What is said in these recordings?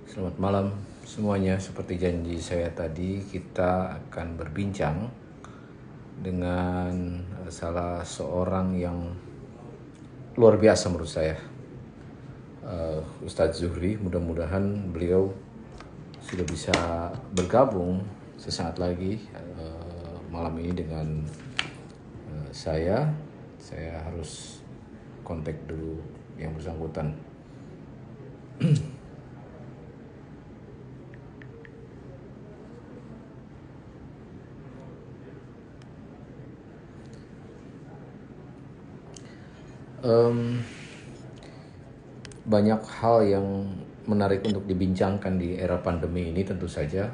Selamat malam semuanya. Seperti janji saya tadi, kita akan berbincang dengan salah seorang yang luar biasa menurut saya, Ustadz Zuhri. Mudah-mudahan beliau sudah bisa bergabung sesaat lagi malam ini dengan saya. Saya harus kontak dulu yang bersangkutan. Banyak hal yang menarik untuk dibincangkan di era pandemi ini tentu saja.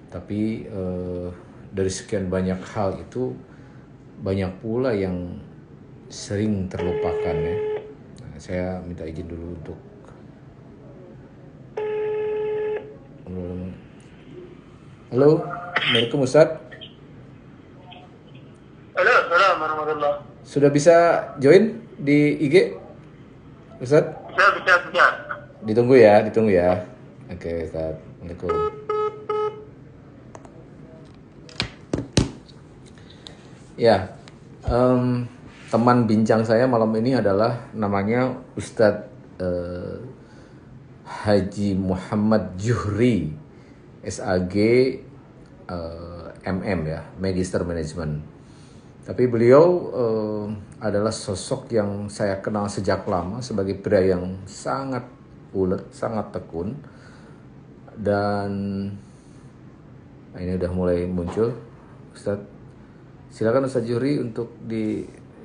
Tapi dari sekian banyak hal itu, banyak pula yang sering terlupakan ya. Nah, saya minta izin dulu untuk halo, Assalamualaikum Ustadz. Halo, assalamualaikum warahmatullah. Sudah bisa join di IG Ustadz? Bisa. Ditunggu ya, ditunggu ya. Oke Ustadz, Assalamualaikum. Ya, teman bincang saya malam ini adalah namanya Ustadz Haji Muhammad Juhri, SAG MM ya, Magister Management. Tapi beliau adalah sosok yang saya kenal sejak lama sebagai pria yang sangat ulet, sangat tekun. Dan ini udah mulai muncul, Ustadz. Silakan Ustadz Juhri untuk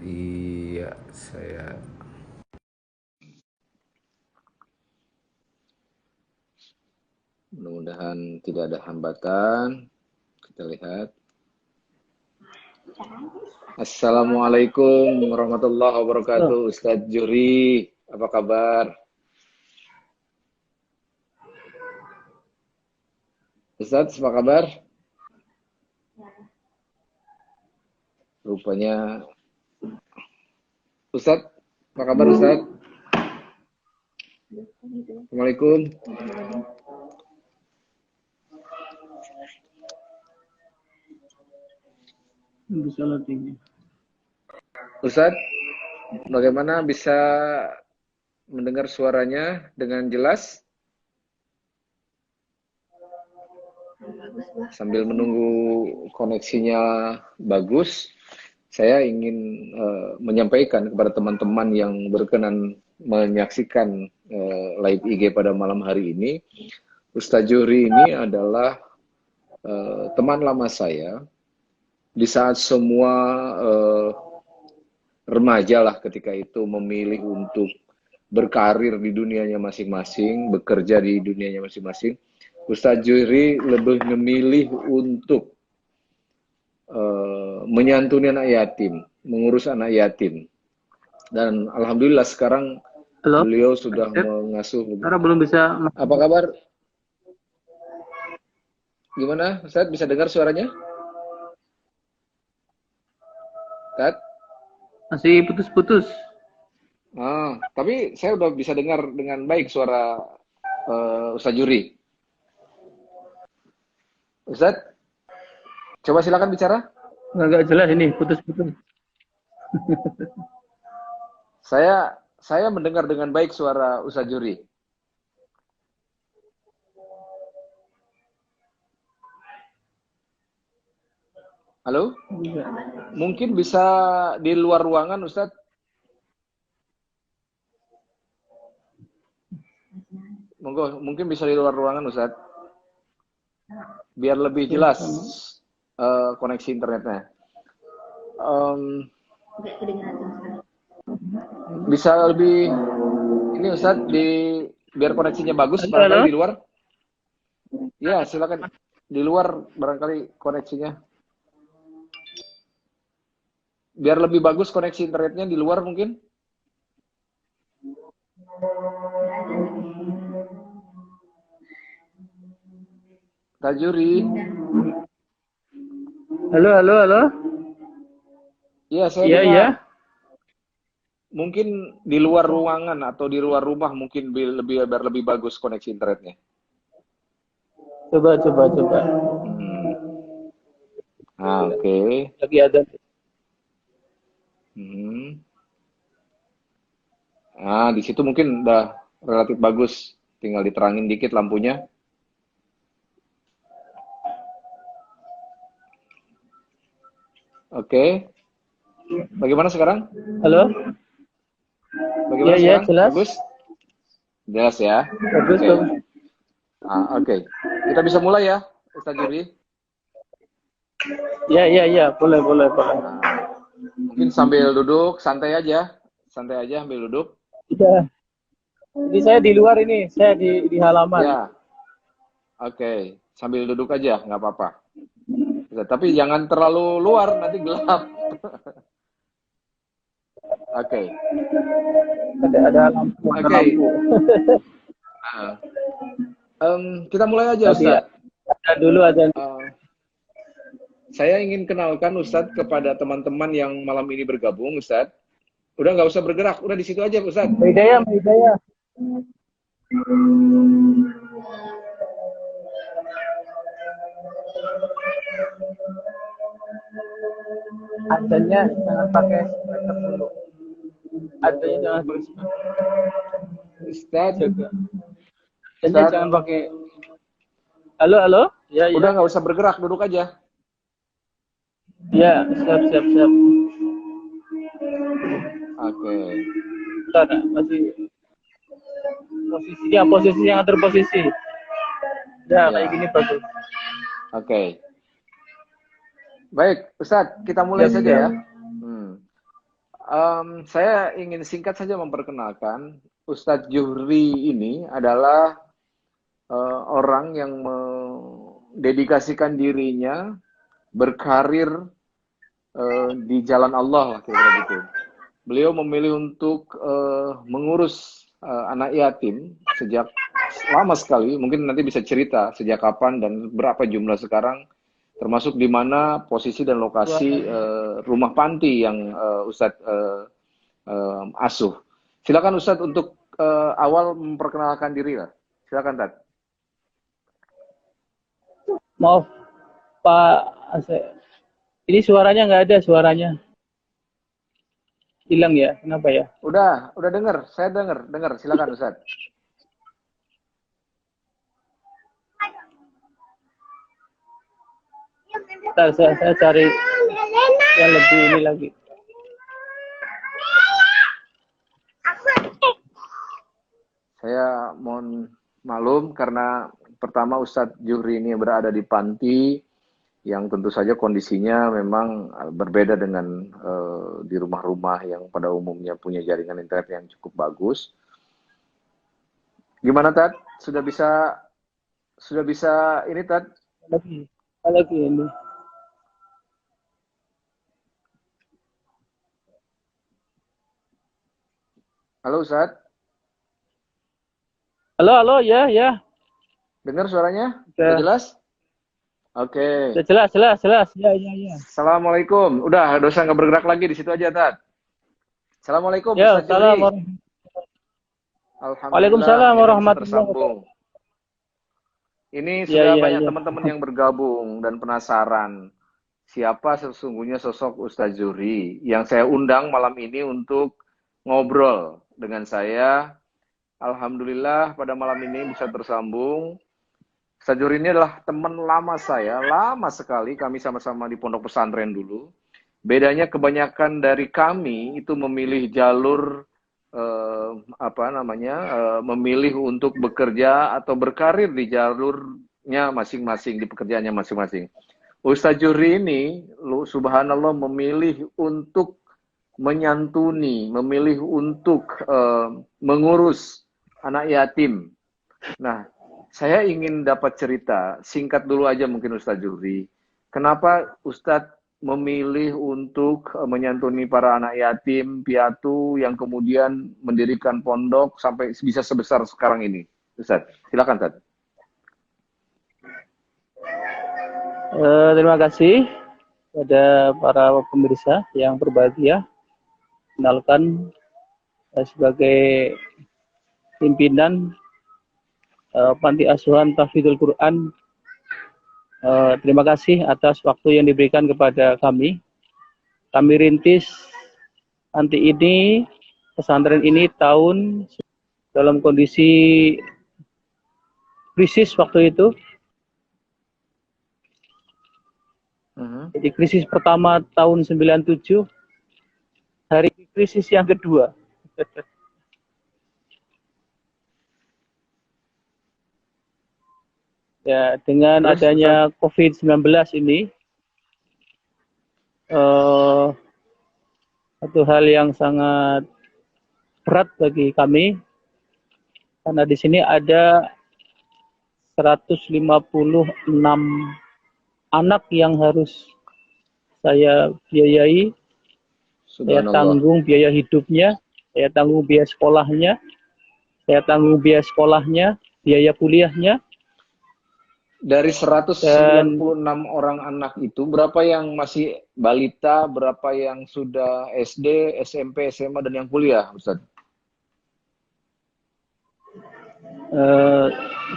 iya, saya. Mudah-mudahan tidak ada hambatan. Kita lihat. Assalamualaikum warahmatullahi wabarakatuh. Ustadz Juhri, apa kabar? Ustadz, apa kabar? Rupanya Ustadz, apa kabar Ustadz? Assalamualaikum. Ustadz, bagaimana bisa mendengar suaranya dengan jelas? Sambil menunggu koneksinya bagus, saya ingin menyampaikan kepada teman-teman yang berkenan menyaksikan live IG pada malam hari ini, Ustadz Juhri ini adalah teman lama saya di saat semua remaja lah ketika itu memilih untuk berkarir di dunianya masing-masing, bekerja di dunianya masing-masing. Ustadz Juhri lebih memilih untuk menyantuni anak yatim, mengurus anak yatim. Dan alhamdulillah sekarang beliau sudah mengasuh. Karena belum bisa. Apa kabar? Gimana, Ustadz? Bisa dengar suaranya? Ustadz? Masih putus-putus. Tapi saya udah bisa dengar dengan baik suara Ustadz Juhri. Ustadz, coba silakan bicara. Nggak jelas ini, putus-putus. Saya mendengar dengan baik suara Ustadz Juhri. Halo? Mungkin bisa di luar ruangan, Ustadz? Monggo, mungkin bisa di luar ruangan, Ustadz. Biar lebih jelas koneksi internetnya. Bisa lebih ini Ustadz, biar koneksinya bagus, barangkali di luar. Ya, silakan di luar barangkali koneksinya. Biar lebih bagus koneksi internetnya di luar mungkin. Tajuri. Halo. Iya, saya dengar. Iya. mungkin di luar ruangan atau di luar rumah mungkin lebih bagus koneksi internetnya. Coba. Hmm. Oke. Lagi ada. Hmm. Di situ mungkin udah relatif bagus. Tinggal diterangin dikit lampunya. Oke. Bagaimana sekarang? Halo? Bagaimana Iya, sekarang? jelas. Bagus? Jelas ya? Bagus, Oke. bagus. Oke. Kita bisa mulai ya, Ustaz Juri? Iya. Boleh. Mungkin sambil duduk, santai aja sambil duduk. Iya. Ini saya di luar ini, saya di halaman. Ya, oke. Sambil duduk aja, nggak apa-apa. Tapi jangan terlalu luar, nanti gelap. Oke. Ada lampu. Oke. Ada lampu. Kita mulai aja, Ustaz. Ada. Saya ingin kenalkan Ustadz kepada teman-teman yang malam ini bergabung, Ustadz. Udah nggak usah bergerak, udah di situ aja, Ustadz. Hidayah. Adanya jangan pakai speaker dulu. Adanya jangan pakai speaker. Ustadz. Adanya jangan pakai. Halo? Ya. Udah nggak usah bergerak, duduk aja. Ya, siap. Oke. Bentar, masih posisi yang terposisi. Ya, kayak gini bagus. Oke. Baik, Ustadz, kita mulai saja ya. Saya ingin singkat saja memperkenalkan Ustadz Juhri ini adalah orang yang mendedikasikan dirinya berkarir di jalan Allah lah kira-kira gitu. Beliau memilih untuk mengurus anak yatim sejak lama sekali. Mungkin nanti bisa cerita sejak kapan dan berapa jumlah sekarang, termasuk di mana posisi dan lokasi rumah panti yang Ustadz asuh. Silakan Ustadz untuk awal memperkenalkan diri lah. Silakan, Tad. Maaf, Pak Asep. Ini suaranya nggak ada suaranya. Hilang ya? Kenapa ya? Udah dengar. Saya dengar. Silakan Ustaz. Bentar, saya cari yang lebih ini lagi. Saya mohon maklum karena pertama Ustadz Juhri ini berada di panti yang tentu saja kondisinya memang berbeda dengan di rumah-rumah yang pada umumnya punya jaringan internet yang cukup bagus. Gimana, Tad? Sudah bisa ini, Tad? Lagi ini. Halo, Ustadz? Halo, ya. Dengar suaranya? Sudah jelas? Oke. Jelas. Ya. Assalamualaikum. Udah nggak bergerak lagi, di situ aja, Tad. Assalamualaikum. Ya, assalamualaikum. Waalaikumsalam warahmatullahi wabarakatuh. Ini sudah banyak teman-teman yang bergabung dan penasaran siapa sesungguhnya sosok Ustadz Juhri yang saya undang malam ini untuk ngobrol dengan saya. Alhamdulillah pada malam ini bisa tersambung. Ustadz Juhri ini adalah teman lama saya, lama sekali kami sama-sama di pondok pesantren dulu. Bedanya kebanyakan dari kami itu memilih jalur memilih untuk bekerja atau berkarir di jalurnya masing-masing, di pekerjaannya masing-masing. Ustadz Juhri ini, subhanallah, memilih untuk menyantuni, memilih untuk mengurus anak yatim. Nah, saya ingin dapat cerita, singkat dulu aja mungkin Ustadz Juhri. Kenapa Ustadz memilih untuk menyantuni para anak yatim, piatu, yang kemudian mendirikan pondok sampai bisa sebesar sekarang ini? Ustadz, silakan, Ustadz. Terima kasih kepada para pemirsa yang berbahagia. Kenalkan, sebagai pimpinan Panti Asuhan Tahfidzul Quran. Terima kasih atas waktu yang diberikan kepada kami. Kami rintis panti ini, pesantren ini dalam kondisi krisis waktu itu. Jadi krisis pertama tahun 97, hari krisis yang kedua. Ya, dengan adanya COVID-19 ini, satu hal yang sangat berat bagi kami, karena di sini ada 156 anak yang harus saya biayai, saya tanggung biaya hidupnya, saya tanggung biaya sekolahnya, biaya kuliahnya. Dari 196 orang anak itu, berapa yang masih balita, berapa yang sudah SD, SMP, SMA, dan yang kuliah, Ustaz?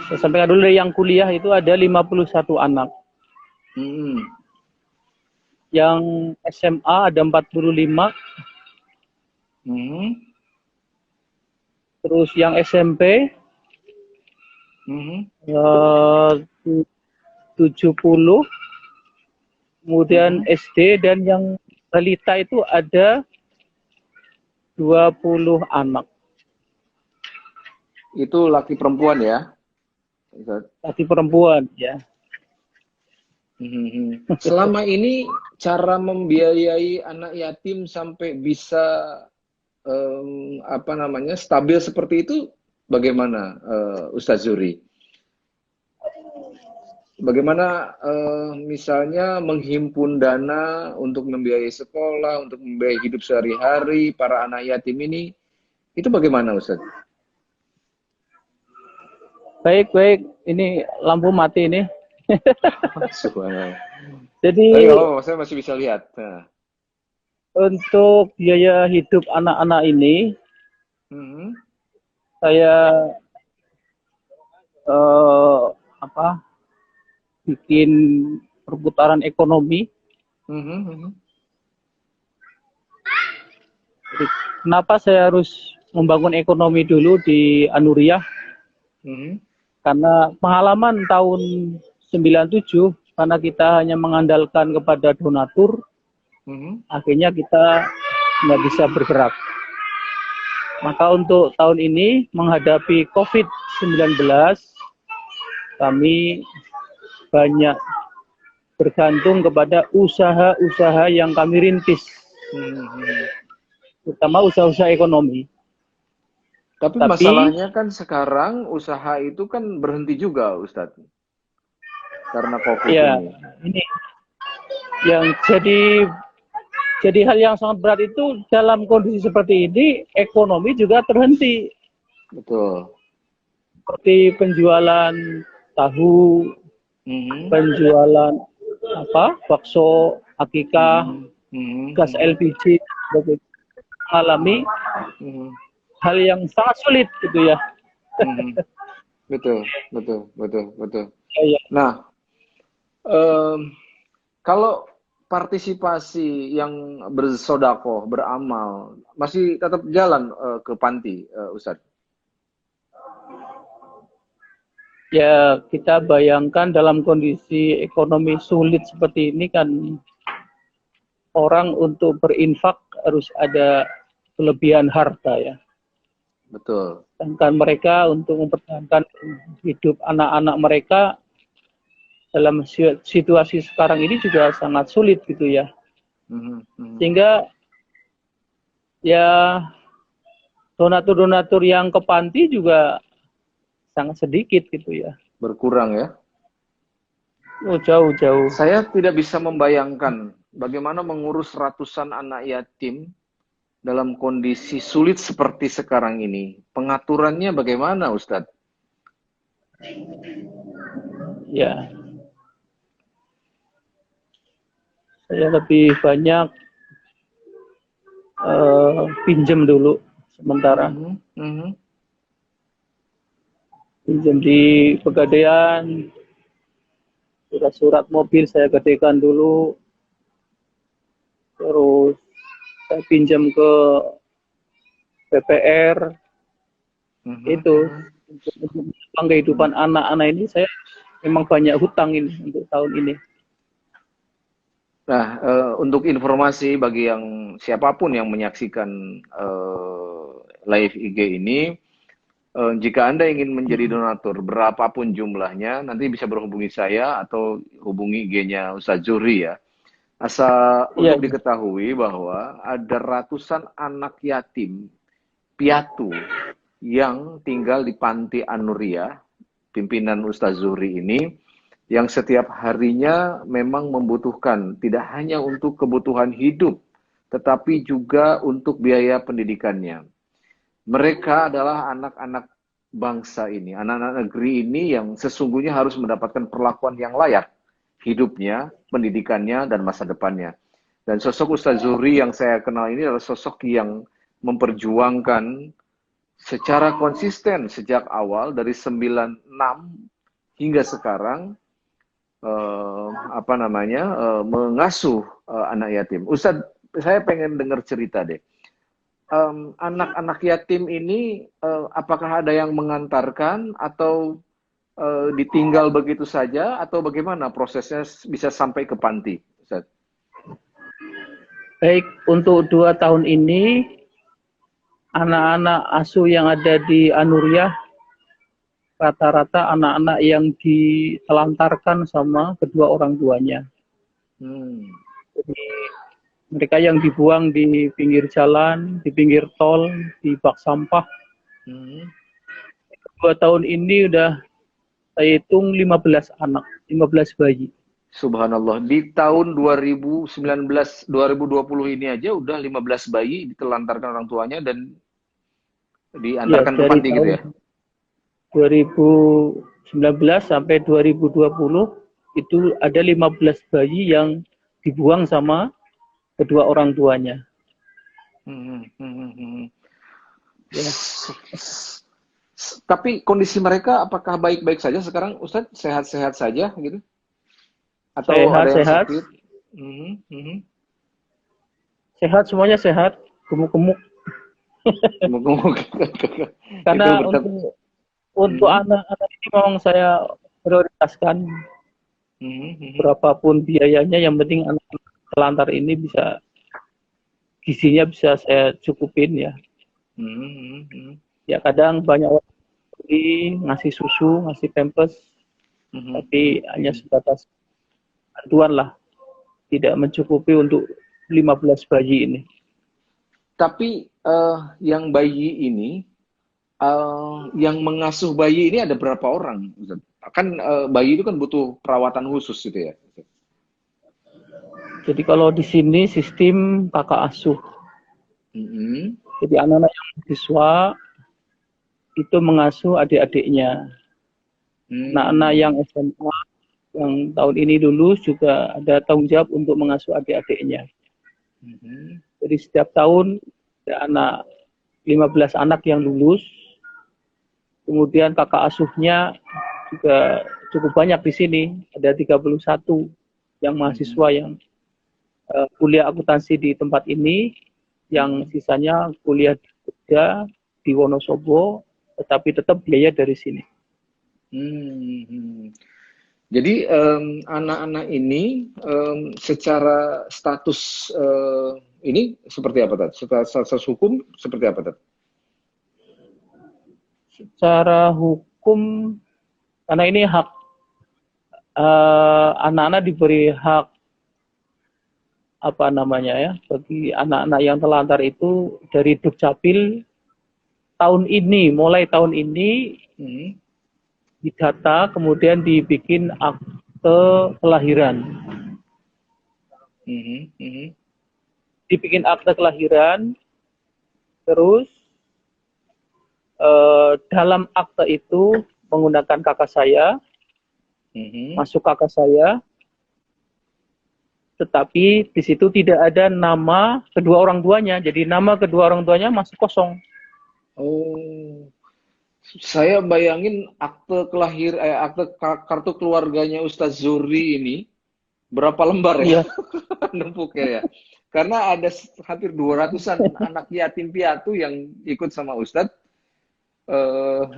Saya sampaikan dulu yang kuliah itu ada 51 anak. Yang SMA ada 45. Terus yang SMP 70, kemudian SD, dan yang balita itu ada 20 anak. Itu laki perempuan ya? Laki perempuan ya. Selama ini cara membiayai anak yatim sampai bisa stabil seperti itu bagaimana, Ustaz Zuhri? Bagaimana misalnya menghimpun dana untuk membiayai sekolah, untuk membiayai hidup sehari-hari para anak yatim ini, itu bagaimana, Ustaz? Baik, ini lampu mati ini. Jadi, saya masih bisa lihat. Nah. Untuk biaya hidup anak-anak ini, saya bikin perputaran ekonomi. Jadi, kenapa saya harus membangun ekonomi dulu di Anuriah? Karena pengalaman tahun 97, karena kita hanya mengandalkan kepada donatur, akhirnya kita nggak bisa bergerak. Maka untuk tahun ini menghadapi COVID-19, kami banyak bergantung kepada usaha-usaha yang kami rintis, terutama usaha-usaha ekonomi. Tapi masalahnya kan sekarang usaha itu kan berhenti juga, Ustadz, karena COVID ini yang jadi hal yang sangat berat itu. Dalam kondisi seperti ini, ekonomi juga terhenti. Betul. Seperti penjualan tahu, penjualan bakso, akikah, gas LPG, mengalami hal yang sangat sulit gitu ya. Betul. Ya. Nah, kalau partisipasi yang bersodakoh, beramal, masih tetap jalan ke panti, Ustadz? Ya, kita bayangkan dalam kondisi ekonomi sulit seperti ini kan, orang untuk berinfak harus ada kelebihan harta ya. Betul. Sedangkan mereka untuk mempertahankan hidup anak-anak mereka dalam situasi sekarang ini juga sangat sulit gitu ya. Sehingga ya donatur-donatur yang ke panti juga sangat sedikit gitu ya. Berkurang ya? Oh, jauh. Saya tidak bisa membayangkan bagaimana mengurus ratusan anak yatim dalam kondisi sulit seperti sekarang ini. Pengaturannya bagaimana, Ustadz? Ya, saya lebih banyak pinjam dulu sementara. Mhm. Pinjam di Pegadaian, surat mobil saya gadekan dulu, terus saya pinjam ke PPR, itu untuk menopang kehidupan anak-anak ini. Saya memang banyak hutang ini untuk tahun ini. Nah, untuk informasi bagi yang siapapun yang menyaksikan live IG ini, jika Anda ingin menjadi donatur berapapun jumlahnya, nanti bisa berhubungi saya atau hubungi IG-nya Ustadz Zuhri ya. Asal Iya, untuk diketahui bahwa ada ratusan anak yatim piatu yang tinggal di Panti Anuria, pimpinan Ustadz Zuhri ini, yang setiap harinya memang membutuhkan tidak hanya untuk kebutuhan hidup, tetapi juga untuk biaya pendidikannya. Mereka adalah anak-anak bangsa ini, anak-anak negeri ini yang sesungguhnya harus mendapatkan perlakuan yang layak hidupnya, pendidikannya, dan masa depannya. Dan sosok Ustadz Zuhri yang saya kenal ini adalah sosok yang memperjuangkan secara konsisten sejak awal dari 96 hingga sekarang mengasuh anak yatim. Ustadz, saya pengen dengar cerita deh. Anak-anak yatim ini apakah ada yang mengantarkan atau ditinggal begitu saja atau bagaimana prosesnya bisa sampai ke panti, Ustadz? baik, untuk 2 tahun ini anak-anak asuh yang ada di Anuriah rata-rata anak-anak yang ditelantarkan sama kedua orang tuanya. Jadi mereka yang dibuang di pinggir jalan, di pinggir tol, di bak sampah. 2 tahun ini udah saya hitung 15 anak, 15 bayi. Subhanallah, di tahun 2019, 2020 ini aja udah 15 bayi ditelantarkan orang tuanya dan diantarkan ke panti gitu ya? 2019 sampai 2020 itu ada 15 bayi yang dibuang sama kedua orang tuanya. Ya. Tapi kondisi mereka apakah baik-baik saja sekarang, Ustadz? Sehat-sehat saja gitu? Atau ada yang sehat. sakit? Sehat, semuanya sehat, gemuk-gemuk. Karena untuk anak-anak ini memang saya prioritaskan. Berapapun biayanya, yang penting anak telantar ini bisa gizinya bisa saya cukupin ya. Ya kadang banyak orang ngasih susu, ngasih pampers, tapi hanya sebatas bantuan lah, tidak mencukupi untuk 15 bayi ini. Tapi yang bayi ini, yang mengasuh bayi ini ada berapa orang? Kan bayi itu kan butuh perawatan khusus gitu ya. Jadi kalau di sini sistem kakak asuh. Jadi anak-anak yang siswa itu mengasuh adik-adiknya. Anak-anak yang SMA yang tahun ini lulus juga ada tanggung jawab untuk mengasuh adik-adiknya. Jadi setiap tahun ada anak 15 anak yang lulus. Kemudian kakak asuhnya juga cukup banyak di sini, ada 31 yang mahasiswa yang kuliah akuntansi di tempat ini, yang sisanya kuliah di Jogja, di Wonosobo, tetapi tetap biaya dari sini. Jadi anak-anak ini secara status ini seperti apa, Tat? Secara status hukum seperti apa, Tat? Secara hukum, karena ini hak anak-anak diberi hak apa namanya ya, bagi anak-anak yang telantar itu dari Dukcapil mulai tahun ini didata, kemudian dibikin akte kelahiran. Dibikin akte kelahiran, terus dalam akte itu menggunakan kakak saya, masuk kakak saya, tetapi di situ tidak ada nama kedua orang tuanya, jadi nama kedua orang tuanya masih kosong. Oh, saya bayangin akte kartu keluarganya Ustadz Zuri ini berapa lembar ya Iya, numpuknya ya. Karena ada hampir 200-an anak yatim piatu yang ikut sama Ustadz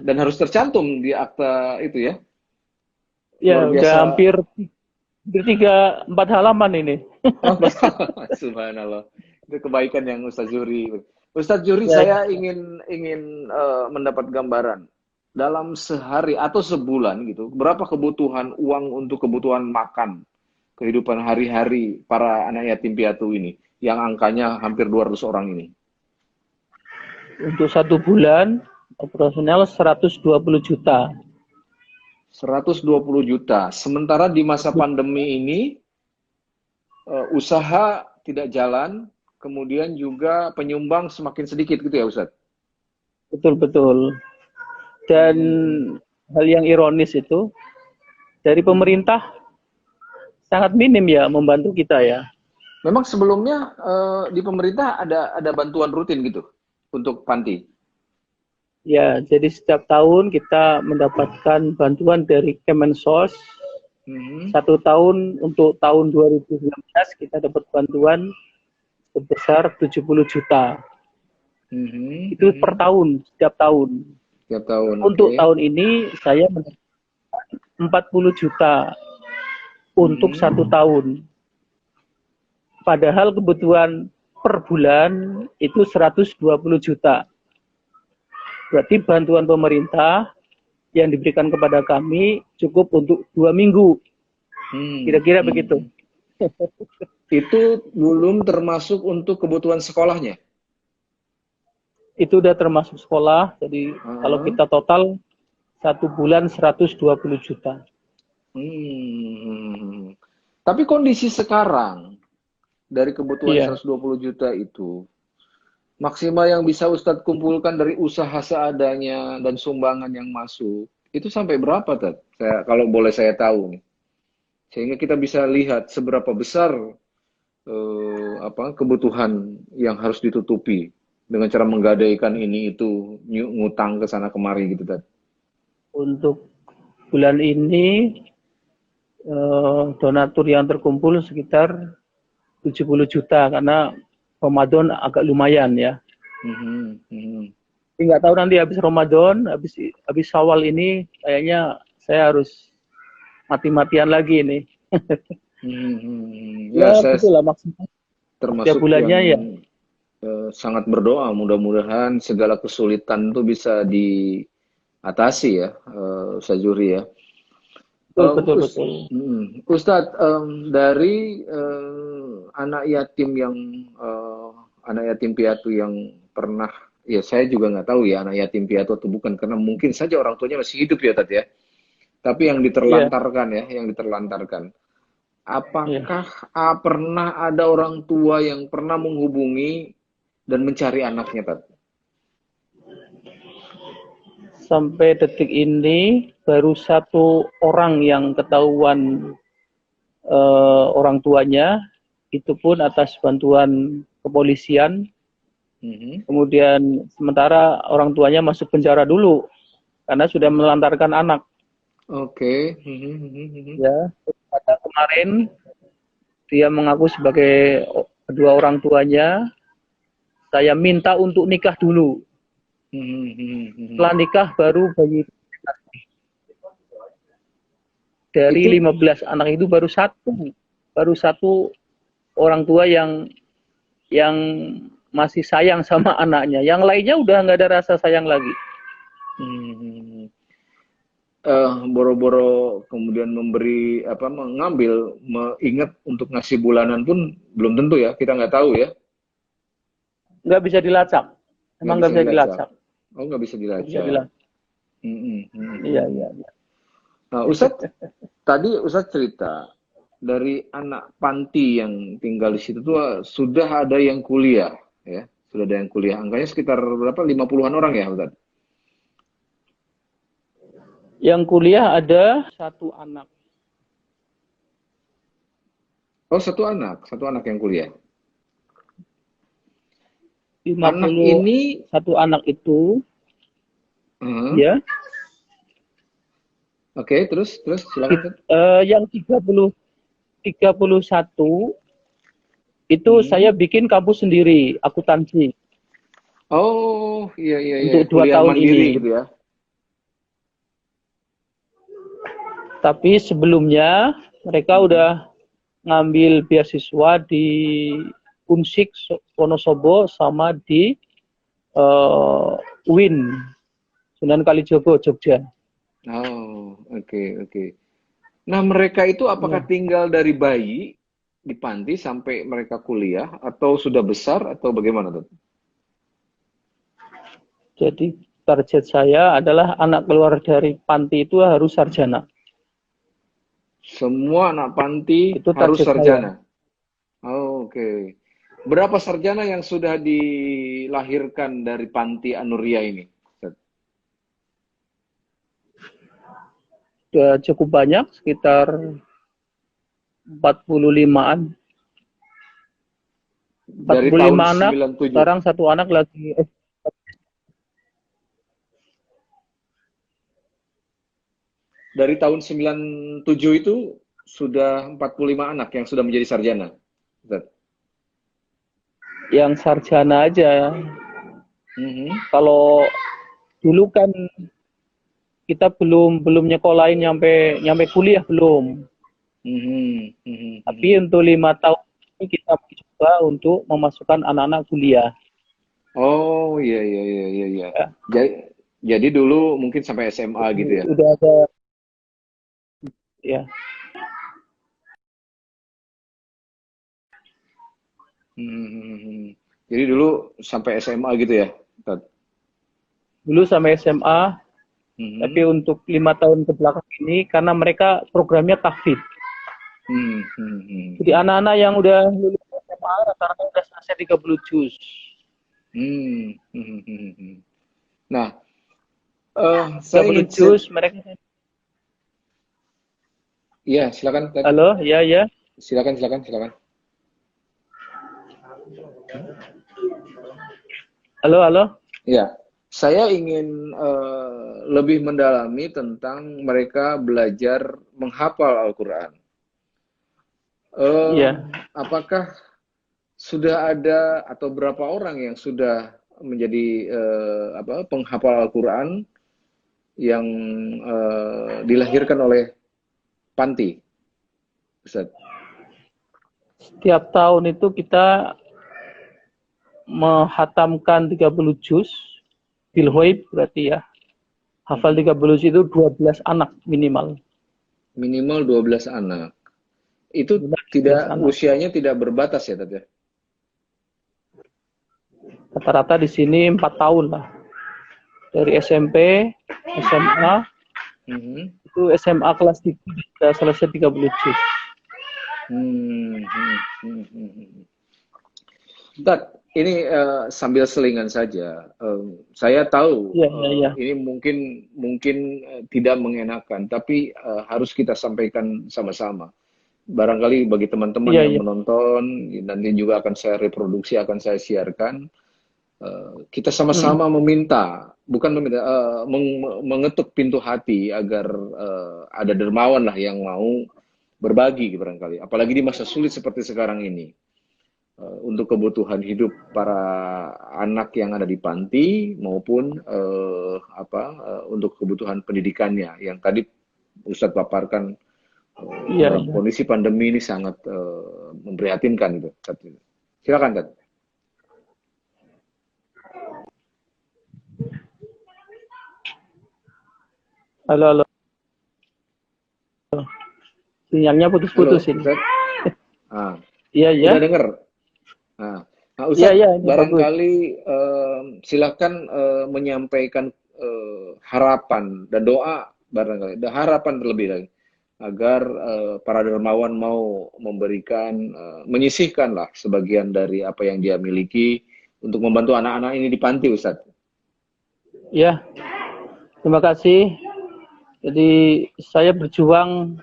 dan harus tercantum di akta itu ya. Luar ya udah biasa. hampir 3-4 halaman ini. Oh, subhanallah. Itu kebaikan yang Ustadz Zuri. Ustadz Zuri, Ya, saya ingin mendapat gambaran dalam sehari atau sebulan gitu, berapa kebutuhan uang untuk kebutuhan makan, kehidupan hari-hari para anak yatim piatu ini, yang angkanya hampir 200 orang ini. untuk 1 bulan operasional 120 juta. 120 juta. Sementara di masa pandemi ini, usaha tidak jalan, kemudian juga penyumbang semakin sedikit gitu ya Ustadz? Betul-betul. Dan hal yang ironis itu, dari pemerintah sangat minim ya membantu kita ya. Memang sebelumnya di pemerintah ada bantuan rutin gitu untuk panti. Ya, jadi setiap tahun kita mendapatkan bantuan dari Kemensos. Mhm. 1 tahun untuk tahun 2019 kita dapat bantuan sebesar 70 juta. Mhm. Itu per tahun, setiap tahun. Tiap tahun, Untuk oke. tahun ini saya mendapat 40 juta untuk 1 tahun. Padahal kebutuhan per bulan itu 120 juta. Berarti bantuan pemerintah yang diberikan kepada kami cukup untuk 2 minggu. Kira-kira begitu. Itu belum termasuk untuk kebutuhan sekolahnya. Itu udah termasuk sekolah. Jadi kalau Heeh. kita total 1 bulan 120 juta. Hmm. Tapi kondisi sekarang dari kebutuhan Iya. 120 juta itu, maksimal yang bisa Ustadz kumpulkan dari usaha seadanya dan sumbangan yang masuk, itu sampai berapa, Tad? Kalau boleh saya tahu nih. Sehingga kita bisa lihat seberapa besar kebutuhan yang harus ditutupi dengan cara menggadaikan ini itu ngutang ke sana kemari gitu, Tad. Untuk bulan ini donatur yang terkumpul sekitar 70 juta karena Ramadan agak lumayan ya. Tapi nggak tahu nanti habis Ramadan, habis Syawal ini kayaknya saya harus mati-matian lagi ini. Ya, Ya saya betul lah maksimal setiap termasuk yang bulannya ya. sangat berdoa mudah-mudahan segala kesulitan itu bisa diatasi ya, Ustaz Zuri ya. Betul. Ustadz, dari anak yatim anak yatim piatu yang pernah, ya saya juga nggak tahu ya anak yatim piatu atau bukan, karena mungkin saja orang tuanya masih hidup ya Tad ya. Tapi yang Iya, diterlantarkan ya, yang diterlantarkan. iya. Apakah pernah ada orang tua yang pernah menghubungi dan mencari anaknya, Tad? Sampai detik ini baru 1 orang yang ketahuan orang tuanya, itu pun atas bantuan kepolisian. Kemudian sementara orang tuanya masuk penjara dulu karena sudah menelantarkan anak. Oke. Ya, pada kemarin dia mengaku sebagai kedua orang tuanya. Saya minta untuk nikah dulu. Setelah nikah baru bayi. Dari Itu 15 anak itu baru satu orang tua yang masih sayang sama anaknya. Yang lainnya udah nggak ada rasa sayang lagi. Boro-boro kemudian mengambil, ingat untuk ngasih bulanan pun belum tentu ya, kita nggak tahu ya. Nggak bisa dilacak. Emang nggak bisa dilacak. Oh, nggak bisa dilacak. Bisa dilacak. Iya. Nah, tadi Ustadz cerita dari anak panti yang tinggal di situ tuh sudah ada yang kuliah, ya, sudah ada yang kuliah. Angkanya sekitar berapa? 50-an orang ya, Ustadz? Yang kuliah ada 1 anak. Oh, satu anak yang kuliah. 51 Anak ini anak itu Ya. Oke, terus silakan. Yang 31 itu saya bikin kampus sendiri, akuntansi. Oh, iya. Untuk 2 Kuliah tahun mandiri ini. gitu ya. Tapi sebelumnya mereka udah ngambil beasiswa di Unsik Wonosobo sama di UIN Sunan Kalijogo Jogja. Oh, oke. Nah, mereka itu apakah tinggal dari bayi di panti sampai mereka kuliah atau sudah besar atau bagaimana, Dok? Jadi target saya adalah anak keluar dari panti itu harus sarjana. Semua anak panti Itu harus target sarjana. saya. Oh, oke. Berapa sarjana yang sudah dilahirkan dari panti Anuria ini? Ustaz? Sudah cukup banyak, sekitar 45-an. Dari 45 tahun anak, 97. sekarang satu anak lagi. Dari tahun 97 itu sudah 45 anak yang sudah menjadi sarjana. Ustaz. Yang sarjana aja. Mhm. Kalau dulu kan kita belum nyekolahin nyampe kuliah belum. Tapi untuk 5 tahun ini kita mencoba untuk memasukkan anak-anak kuliah. Oh, iya. Ya. Jadi dulu mungkin sampai SMA gitu ya. Udah ada, ya. Jadi dulu sampai SMA gitu ya, Ustaz? Dulu sampai SMA, tapi untuk 5 tahun ke belakang ini karena mereka programnya tahfidz. Jadi anak-anak yang udah lulus SMA rata-rata udah selesai 30 juz. Nah, saya 30 ingin juz mereka. Iya, silakan. Ustaz. Halo, ya. Silakan. Halo. Ya, saya ingin lebih mendalami tentang mereka belajar menghafal Al-Quran. Iya. Apakah sudah ada atau berapa orang yang sudah menjadi penghafal Al-Quran yang dilahirkan oleh panti, Ustaz? Setiap tahun itu kita menghatamkan 30 juz bil ghaib berarti ya. Hafal 30 juz itu 12 anak minimal. Minimal 12 anak. Itu usianya tidak berbatas ya, Tat ya? Rata-rata di sini 4 tahun lah. Dari SMP, SMA, itu SMA kelas 3 sudah selesai 30 juz. Tat, ini sambil selingan saja. Saya tahu ini mungkin tidak mengenakan, tapi harus kita sampaikan sama-sama. Barangkali bagi teman-teman yang menonton, nanti juga akan saya reproduksi, akan saya siarkan. Kita sama-sama mengetuk pintu hati agar ada dermawan lah yang mau berbagi barangkali. Apalagi di masa sulit seperti sekarang ini. Untuk kebutuhan hidup para anak yang ada di panti maupun untuk kebutuhan pendidikannya yang tadi Ustadz paparkan dalam kondisi pandemi ini sangat memprihatinkan gitu. Silakan, Tat. Halo. Sinyalnya putus-putus ini. Iya. Udah denger? Nah, Ustaz, barangkali silakan menyampaikan harapan dan doa barangkali, dan harapan terlebih lagi agar para dermawan mau memberikan, menyisihkanlah sebagian dari apa yang dia miliki untuk membantu anak-anak ini di panti, Ustaz. Ya, terima kasih. Jadi saya berjuang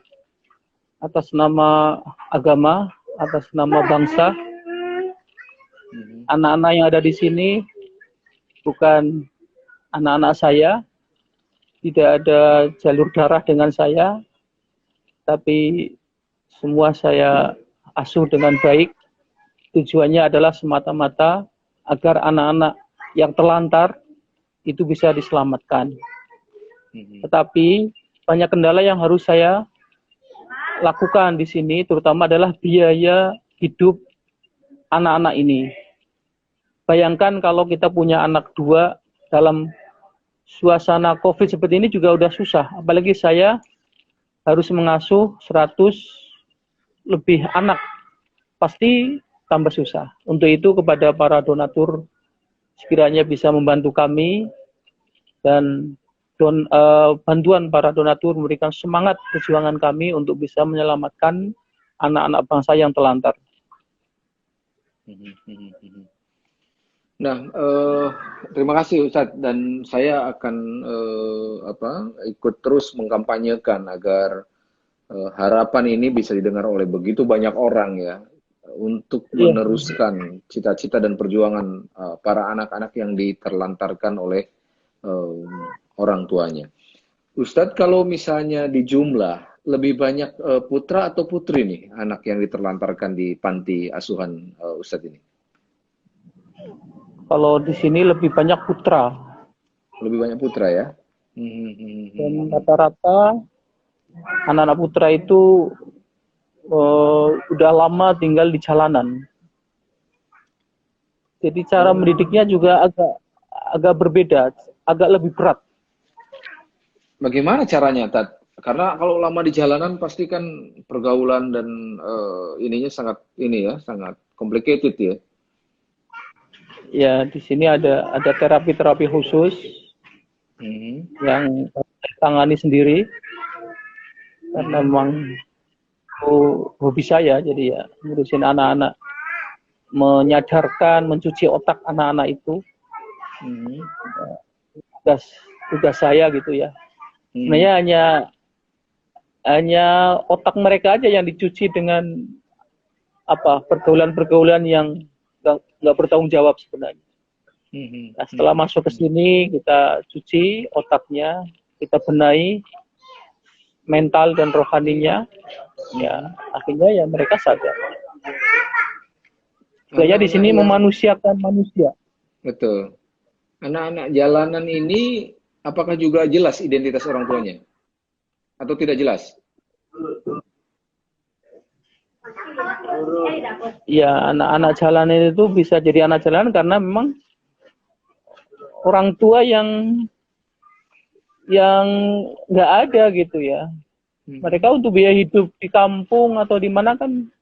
atas nama agama, atas nama bangsa. Anak-anak yang ada di sini bukan anak-anak saya, tidak ada jalur darah dengan saya, tapi semua saya asuh dengan baik. Tujuannya adalah semata-mata agar anak-anak yang terlantar itu bisa diselamatkan. Tetapi banyak kendala yang harus saya lakukan di sini, terutama adalah biaya hidup anak-anak ini. Bayangkan kalau kita punya anak 2 dalam suasana COVID seperti ini juga udah susah. Apalagi saya harus mengasuh 100 lebih anak. Pasti tambah susah. Untuk itu kepada para donatur, sekiranya bisa membantu kami, dan bantuan para donatur memberikan semangat perjuangan kami untuk bisa menyelamatkan anak-anak bangsa yang terlantar. Nah, terima kasih Ustadz, dan saya akan ikut terus mengkampanyekan agar harapan ini bisa didengar oleh begitu banyak orang ya, untuk meneruskan cita-cita dan perjuangan para anak-anak yang diterlantarkan oleh orang tuanya. Ustadz, kalau misalnya di jumlah lebih banyak putra atau putri nih anak yang diterlantarkan di panti asuhan Ustadz ini? Kalau di sini lebih banyak putra. Lebih banyak putra ya? Dan rata-rata anak-anak putra itu udah lama tinggal di jalanan. Jadi cara mendidiknya juga agak berbeda, agak lebih berat. Bagaimana caranya, Tat? Karena kalau lama di jalanan pasti kan pergaulan dan ininya sangat complicated ya. Ya, di sini ada terapi-terapi khusus yang tangani sendiri, karena memang hobi saya, jadi ya ngurusin anak-anak, menyadarkan, mencuci otak anak-anak itu, tugas saya gitu ya. Sebenarnya hanya otak mereka aja yang dicuci dengan pergaulan-pergaulan yang nggak bertanggung jawab sebenarnya. Nah, setelah masuk ke sini, kita cuci otaknya, kita benahi mental dan rohaninya, ya akhirnya ya mereka sadar. Saya di sini memanusiakan manusia. Betul. Anak-anak jalanan ini apakah juga jelas identitas orang tuanya? Atau tidak jelas? Ya, anak-anak jalanan itu bisa jadi anak jalanan karena memang orang tua yang nggak ada gitu ya. Mereka untuk biaya hidup di kampung atau di mana kan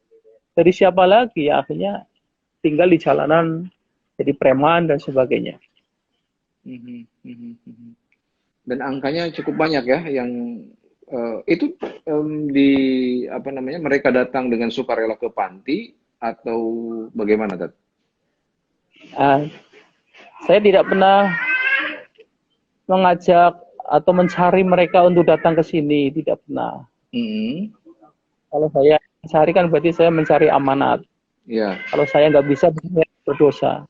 dari siapa lagi ya, akhirnya tinggal di jalanan jadi preman dan sebagainya. Dan angkanya cukup banyak ya yang itu mereka datang dengan sukarela ke panti atau bagaimana, Tat? Saya tidak pernah mengajak atau mencari mereka untuk datang ke sini, tidak pernah. Kalau saya mencari kan berarti saya mencari amanat. Kalau saya nggak bisa, saya berdosa.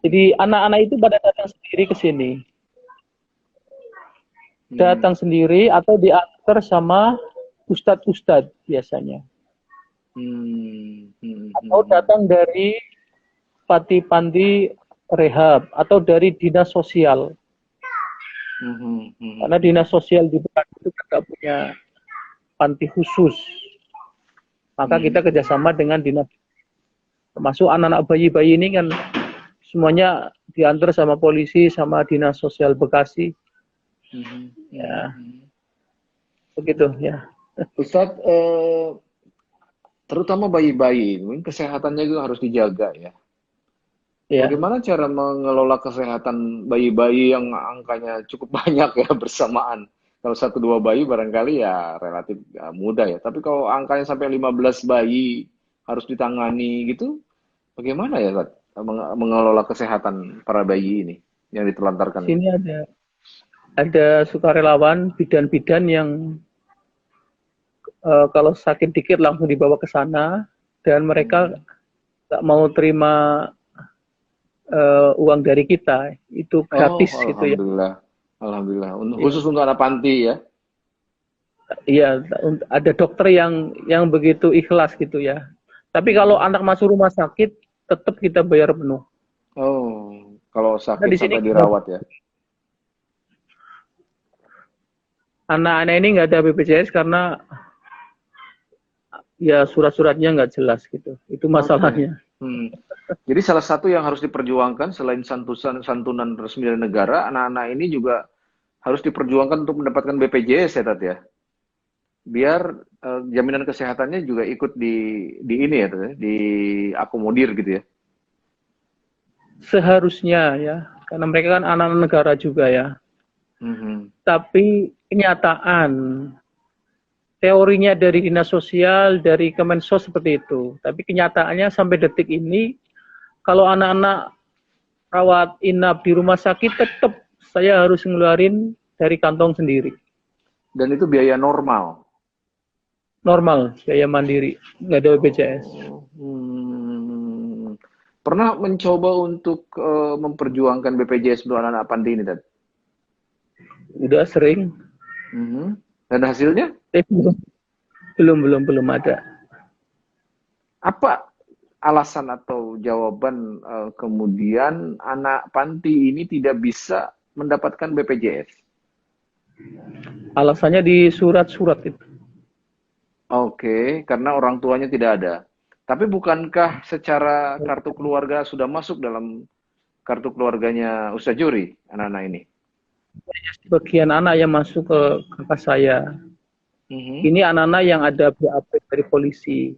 Jadi anak-anak itu pada datang sendiri ke sini. Datang sendiri atau diantar sama ustadz-ustadz biasanya. Atau datang dari panti-panti rehab atau dari dinas sosial. Karena dinas sosial di Bekasi itu tidak punya panti khusus. Maka kita kerjasama dengan dinas. Termasuk anak-anak bayi-bayi ini kan semuanya diantar sama polisi, sama dinas sosial Bekasi. Ya, begitu ya. Ustadz, terutama bayi-bayi, mungkin kesehatannya juga harus dijaga ya. Bagaimana cara mengelola kesehatan bayi-bayi yang angkanya cukup banyak ya bersamaan? Kalau 1-2 bayi barangkali ya relatif mudah ya. Tapi kalau angkanya sampai 15 bayi harus ditangani gitu, bagaimana ya Tat, mengelola kesehatan para bayi ini yang ditelantarkan? Sini ada sukarelawan, bidan-bidan yang kalau sakit dikit langsung dibawa ke sana, dan mereka nggak mau terima uang dari kita, itu gratis gitu ya. Alhamdulillah. Ya, Khusus untuk anak panti ya. iya, ada dokter yang begitu ikhlas gitu ya. Tapi kalau Mhm. anak masuk rumah sakit, tetap kita bayar penuh. Oh, kalau Karena sakit di sini sampai dirawat ya. anak-anak ini nggak ada BPJS karena ya surat-suratnya nggak jelas gitu. Itu Oke. masalahnya. Hmm. Jadi salah satu yang harus diperjuangkan selain santunan resmi dari negara, anak-anak ini juga harus diperjuangkan untuk mendapatkan BPJS ya, Tat ya. Biar jaminan kesehatannya juga ikut di ini ya, Tat ya, diakomodir gitu ya. Seharusnya ya, karena mereka kan anak negara juga ya. Mhm. Tapi kenyataan teorinya dari dinas sosial, dari Kemensos seperti itu. Tapi kenyataannya sampai detik ini, kalau anak-anak rawat inap di rumah sakit, tetap saya harus ngeluarin dari kantong sendiri. Dan itu biaya normal. Normal, biaya mandiri, nggak ada BPJS. Oh, Pernah mencoba untuk memperjuangkan BPJS untuk anak-anak panti ini, Tat? Udah sering, Mhm. Dan hasilnya tapi belum ada. apa alasan atau jawaban kemudian anak panti ini tidak bisa mendapatkan BPJS? Alasannya di surat-surat itu. Oke, karena orang tuanya tidak ada. Tapi bukankah secara kartu keluarga sudah masuk dalam kartu keluarganya Ustaz Juri, anak-anak ini? Bagian anak yang masuk ke kakak saya. Mhm. Ini anak-anak yang ada BAP dari polisi.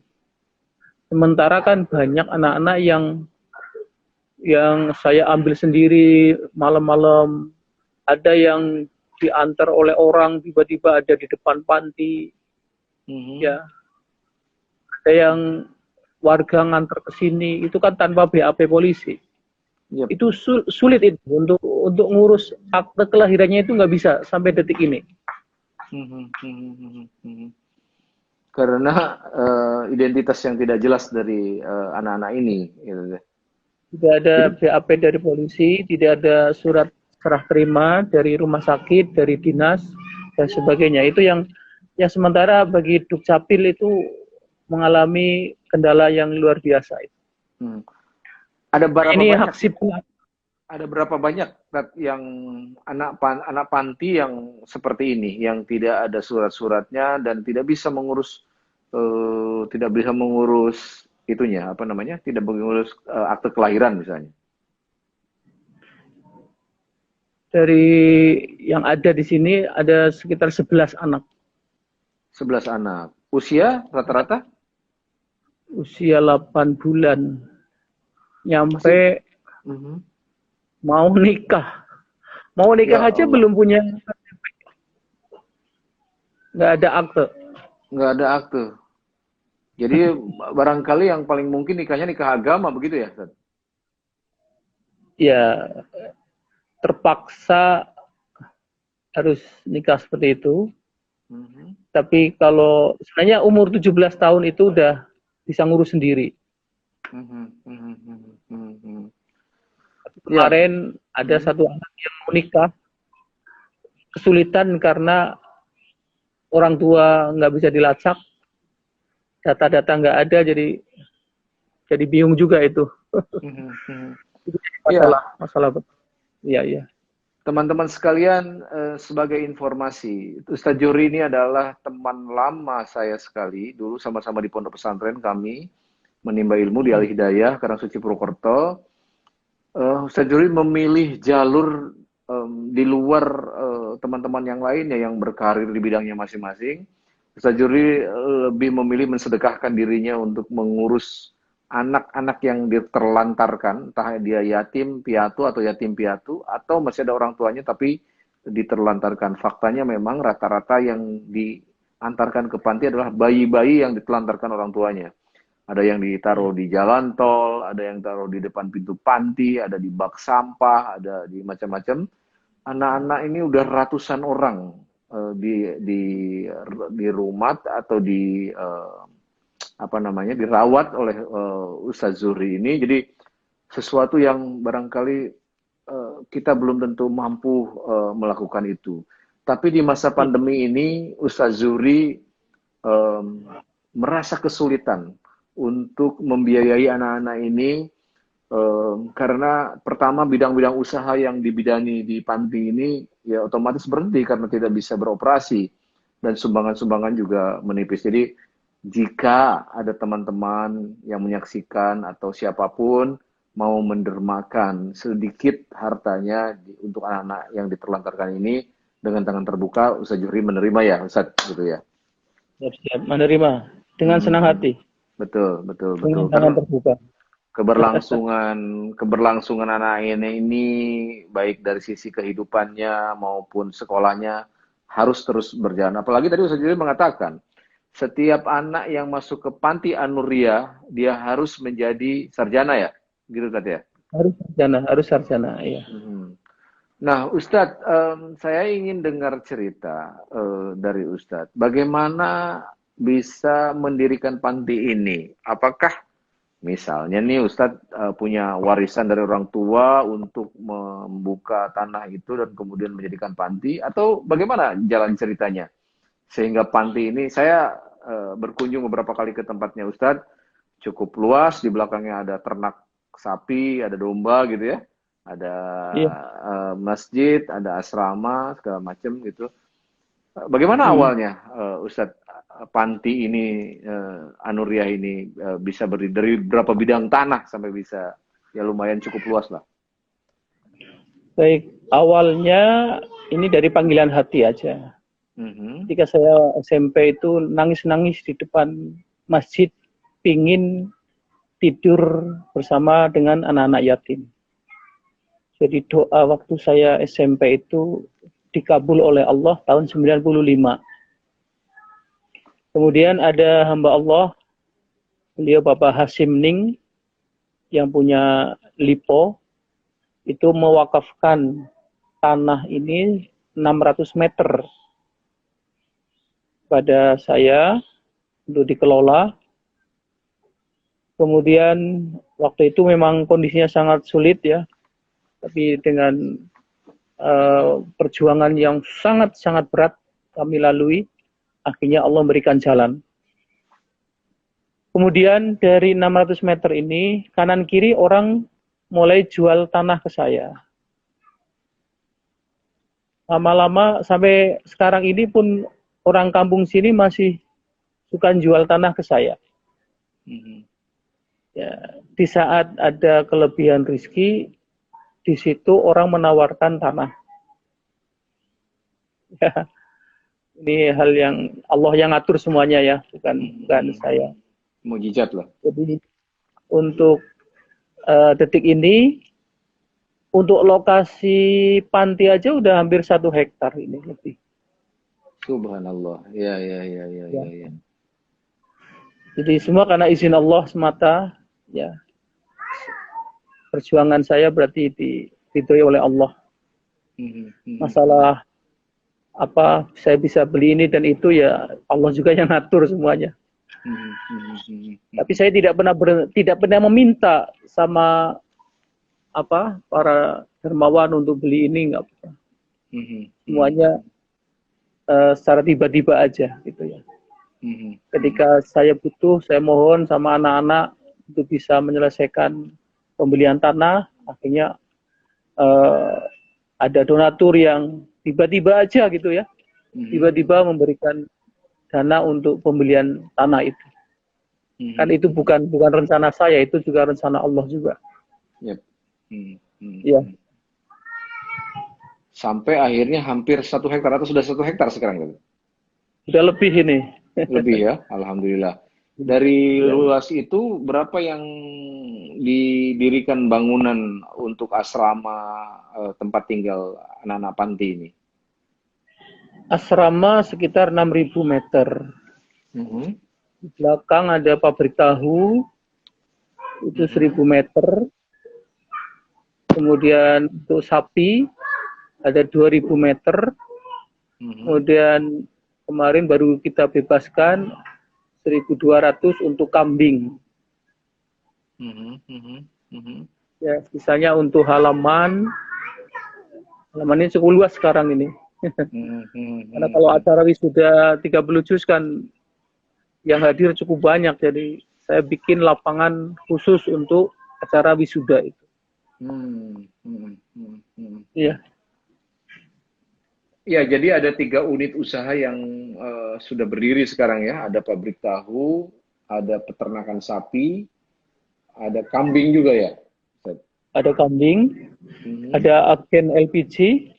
Sementara kan banyak anak-anak yang saya ambil sendiri malam-malam, ada yang diantar oleh orang tiba-tiba ada di depan panti, Mhm. ya, ada yang warga ngantar ke sini, itu kan tanpa BAP polisi. Yep. Itu sulit itu untuk ngurus akte kelahirannya itu nggak bisa sampai detik ini. Mhm. Mhm. Mhm. Karena identitas yang tidak jelas dari anak-anak ini, gitu deh. Tidak ada Jadi, BAP dari polisi, tidak ada surat serah terima dari rumah sakit, dari dinas dan sebagainya. Itu yang sementara bagi Dukcapil itu mengalami kendala yang luar biasa. hmm, ada berapa Ini hak banyak sipil. Ada berapa banyak yang anak panti yang seperti ini, yang tidak ada surat-suratnya dan tidak bisa mengurus itunya, apa namanya, tidak mengurus akte kelahiran misalnya. Dari yang ada di sini ada sekitar 11 anak. 11 anak. Usia rata-rata Usia 8 bulan. masih. Nyampe Mhm. mau nikah. Mau nikah Ya aja Allah, belum punya, nggak ada akte. nggak ada akte. Jadi barangkali yang paling mungkin nikahnya nikah agama begitu ya, Ustaz? Ya, terpaksa harus nikah seperti itu. Mhm. Tapi kalau sebenarnya umur 17 tahun itu udah bisa ngurus sendiri. Mhm. Mhm. Mhm. Mhm. Ya. Kemarin ada Mhm. satu anak yang mau nikah, kesulitan karena orang tua nggak bisa dilacak, data-data nggak ada, jadi bingung juga itu. Mhm. Mhm. Itu Ya, masalah betul. Iya, iya. teman-teman sekalian, sebagai informasi, Ustadz Juri ini adalah teman lama saya sekali. Dulu sama-sama di pondok pesantren kami menimba ilmu di Al Hidayah, Karangsuci Purwokerto. Ustadz Juri memilih jalur di luar teman-teman yang lainnya yang berkarir di bidangnya masing-masing. Ustadz Juri lebih memilih mensedekahkan dirinya untuk mengurus anak-anak yang diterlantarkan, entah dia yatim piatu atau yatim piatu, atau masih ada orang tuanya tapi diterlantarkan. Faktanya memang rata-rata yang diantarkan ke panti adalah bayi-bayi yang ditelantarkan orang tuanya. Ada yang ditaruh di jalan tol, ada yang taruh di depan pintu panti, ada di bak sampah, ada di macam-macam. Anak-anak ini udah ratusan orang di rumah atau apa namanya dirawat oleh Ustaz Zuhri ini. Jadi sesuatu yang barangkali kita belum tentu mampu melakukan itu. Tapi di masa pandemi ini, Ustaz Zuhri merasa kesulitan untuk membiayai anak-anak ini karena pertama bidang-bidang usaha yang dibidangi di panti ini ya otomatis berhenti karena tidak bisa beroperasi dan sumbangan-sumbangan juga menipis. Jadi jika ada teman-teman yang menyaksikan atau siapapun mau mendermakan sedikit hartanya untuk anak-anak yang diterlantarkan ini dengan tangan terbuka, Ustaz Zuhri menerima ya, Ustaz, gitu ya. Siap-siap menerima dengan senang hati. Betul. Dengan tangan terbuka. Keberlangsungan anak ini baik dari sisi kehidupannya maupun sekolahnya harus terus berjalan. Apalagi tadi Ustaz Zuhri mengatakan setiap anak yang masuk ke panti An-Nuriyah dia harus menjadi sarjana ya, gitu tadi ya. Harus sarjana, ya. Nah, Ustadz, saya ingin dengar cerita dari Ustadz. Bagaimana bisa mendirikan panti ini? Apakah misalnya nih Ustadz punya warisan dari orang tua untuk membuka tanah itu dan kemudian menjadikan panti? Atau bagaimana jalan ceritanya? Sehingga panti ini, saya berkunjung beberapa kali ke tempatnya Ustadz, cukup luas, di belakangnya ada ternak sapi, ada domba gitu ya. Ada masjid, ada asrama, segala macam gitu. Bagaimana awalnya Ustadz panti ini, An-Nuriyah ini bisa berdiri dari berapa bidang tanah sampai bisa ya lumayan cukup luas lah. Baik, awalnya ini dari panggilan hati aja. Ketika saya SMP itu nangis-nangis di depan masjid, pingin tidur bersama dengan anak-anak yatim. Jadi doa waktu saya SMP itu dikabul oleh Allah tahun 95. Kemudian ada hamba Allah, beliau Bapak Hasim Ning, yang punya Lipo, itu mewakafkan tanah ini 600 meter pada saya untuk dikelola. Kemudian waktu itu memang kondisinya sangat sulit ya, tapi dengan perjuangan yang sangat-sangat berat kami lalui, akhirnya Allah memberikan jalan. Kemudian dari 600 meter ini, kanan kiri orang mulai jual tanah ke saya. Lama-lama sampai sekarang ini pun orang kampung sini masih suka jual tanah ke saya. Ya, di saat ada kelebihan rezeki, di situ orang menawarkan tanah. Ya, ini hal yang Allah yang ngatur semuanya ya, bukan saya. Mujizat lah. Jadi untuk detik ini, untuk lokasi panti aja udah hampir 1 hektar ini lebih. Subhanallah. Ya. Jadi semua karena izin Allah semata, ya. Perjuangan saya berarti diridhoi oleh Allah. Masalah apa saya bisa beli ini dan itu ya Allah juga yang ngatur semuanya. Tapi saya tidak pernah meminta sama para dermawan untuk beli ini, nggak pernah. Semuanya secara tiba-tiba aja gitu ya. Ketika saya butuh, saya mohon sama anak-anak untuk bisa menyelesaikan pembelian tanah, akhirnya ada donatur yang tiba-tiba aja gitu ya, tiba-tiba memberikan dana untuk pembelian tanah itu. Kan itu bukan rencana saya, itu juga rencana Allah juga. Ya. Sampai akhirnya hampir 1 hektar atau sudah 1 hektar sekarang? Sudah lebih ini. Lebih ya, alhamdulillah. Dari luas itu berapa yang didirikan bangunan untuk asrama tempat tinggal anak-anak panti ini? Asrama sekitar 6.000 meter. Di belakang ada pabrik tahu, itu 1.000 meter. Kemudian untuk sapi ada 2.000 meter. Kemudian kemarin baru kita bebaskan 1.200 untuk kambing. Ya, misalnya untuk halaman Halaman ini cukup luas sekarang ini. Karena kalau acara wisuda 30 juz kan yang hadir cukup banyak, jadi saya bikin lapangan khusus untuk acara wisuda itu. Iya. Ya, jadi ada 3 unit usaha yang sudah berdiri sekarang ya. Ada pabrik tahu, ada peternakan sapi, ada kambing juga ya. Ustaz? Ada kambing, ada agen LPG,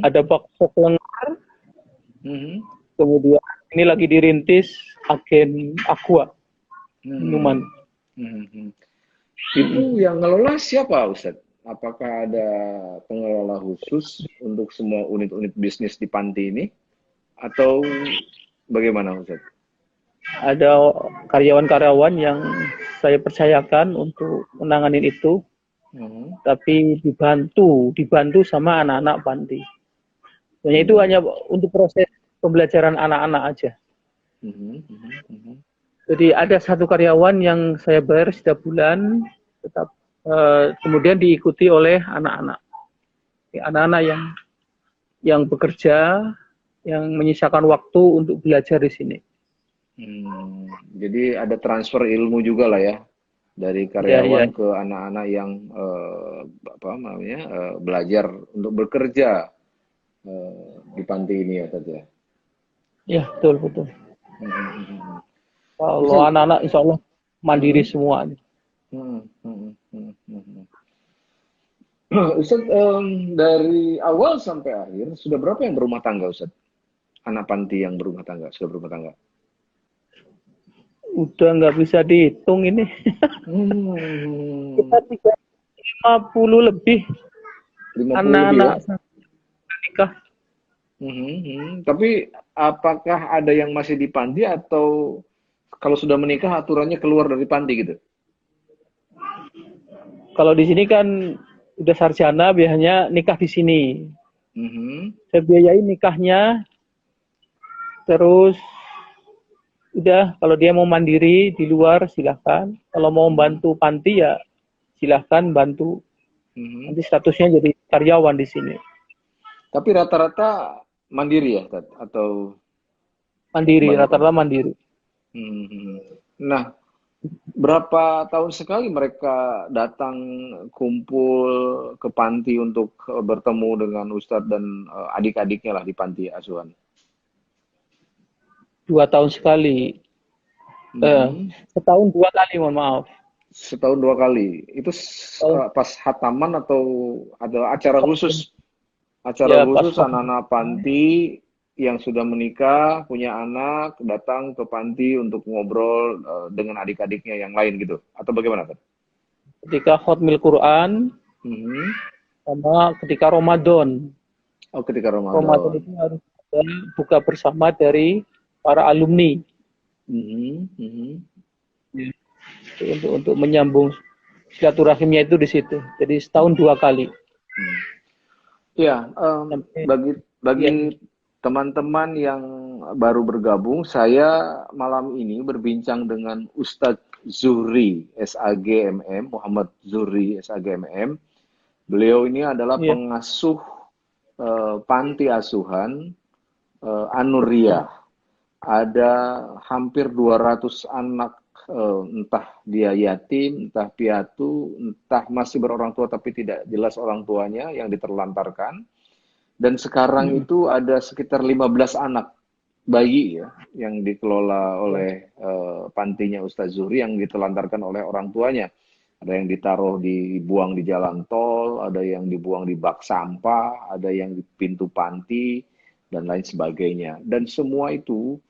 ada bakso lengar, kemudian ini lagi dirintis agen aqua, minuman. Itu yang ngelola siapa, Ustaz? Apakah ada pengelola khusus untuk semua unit-unit bisnis di panti ini? Atau bagaimana, Ustaz? Ada karyawan-karyawan yang saya percayakan untuk menangani itu, tapi dibantu sama anak-anak panti. Sebenarnya itu hanya untuk proses pembelajaran anak-anak aja. Jadi ada satu karyawan yang saya bayar setiap bulan, tetap kemudian diikuti oleh anak-anak. Anak-anak yang bekerja, yang menyisakan waktu untuk belajar di sini. Jadi ada transfer ilmu juga lah ya, dari karyawan ke anak-anak yang belajar untuk bekerja di panti ini ya, Tad ya. Ya, betul. Kalau anak-anak insya Allah mandiri semua. Ustaz, dari awal sampai akhir sudah berapa yang berumah tangga, Ustaz? Anak panti yang berumah tangga, sudah berumah tangga? Udah nggak bisa dihitung ini. Kita 50 lebih 50 anak-anak lebih ya? nikah. Tapi apakah ada yang masih di panti atau kalau sudah menikah aturannya keluar dari panti gitu? Kalau di sini kan udah sarjana, biasanya nikah di sini. Saya biayai nikahnya, terus udah kalau dia mau mandiri di luar silahkan. Kalau mau bantu panti ya silahkan bantu. Nanti statusnya jadi karyawan di sini. Tapi rata-rata mandiri ya, Tad? Atau mandiri, rata-rata mandiri. Nah, berapa tahun sekali mereka datang kumpul ke panti untuk bertemu dengan Ustadz dan adik-adiknya lah di panti asuhan? 2 tahun sekali. Setahun 2 kali, mohon maaf. Setahun 2 kali. Itu pas hataman atau ada acara khusus? Acara khusus anak-anak panti yang sudah menikah, punya anak, datang ke panti untuk ngobrol dengan adik-adiknya yang lain gitu? Atau bagaimana, Pak? Ketika Khatmil Quran, sama ketika Ramadan. Oh, ketika Ramadan. Ramadan itu harus ada buka bersama dari para alumni. Untuk menyambung silaturahimnya itu di situ. Jadi setahun 2 kali. Ya, bagi teman-teman yang baru bergabung, saya malam ini berbincang dengan Ustadz Zuhri, SAGMM, Muhammad Zuhri, SAGMM. Beliau ini adalah pengasuh panti asuhan An-Nuriyah. Ada hampir 200 anak, entah dia yatim, entah piatu, entah masih berorang tua tapi tidak jelas orang tuanya yang diterlantarkan. Dan sekarang itu ada sekitar 15 anak bayi ya yang dikelola oleh pantinya Ustadz Zuhri yang ditelantarkan oleh orang tuanya. Ada yang ditaruh dibuang di jalan tol, ada yang dibuang di bak sampah, ada yang di pintu panti dan lain sebagainya. Dan semua itu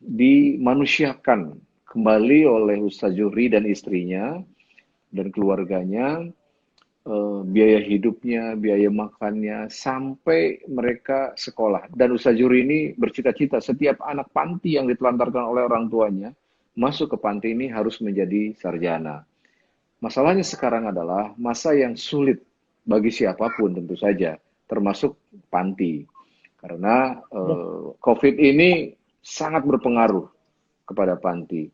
dimanusiakan kembali oleh Ustadz Zuhri dan istrinya dan keluarganya. Biaya hidupnya, biaya makannya, sampai mereka sekolah. Dan Ustadz Zuhri ini bercita-cita setiap anak panti yang ditelantarkan oleh orang tuanya masuk ke panti ini harus menjadi sarjana. Masalahnya sekarang adalah masa yang sulit bagi siapapun tentu saja, termasuk panti. Karena COVID ini sangat berpengaruh kepada panti.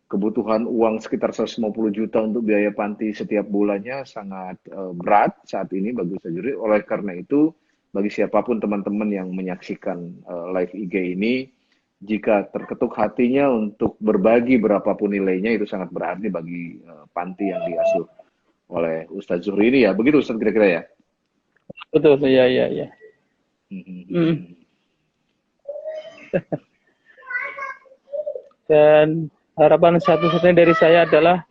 kebutuhan uang sekitar 150 juta untuk biaya panti setiap bulannya sangat berat saat ini bagi Ustaz Juri. Oleh karena itu, bagi siapapun teman-teman yang menyaksikan live IG ini, jika terketuk hatinya untuk berbagi berapapun nilainya, itu sangat berarti bagi panti yang diasuh oleh Ustaz Zuhri ini ya. Begitu Ustaz kira-kira ya? Betul, ya, ya, ya. Dan harapan satu-satunya dari saya adalah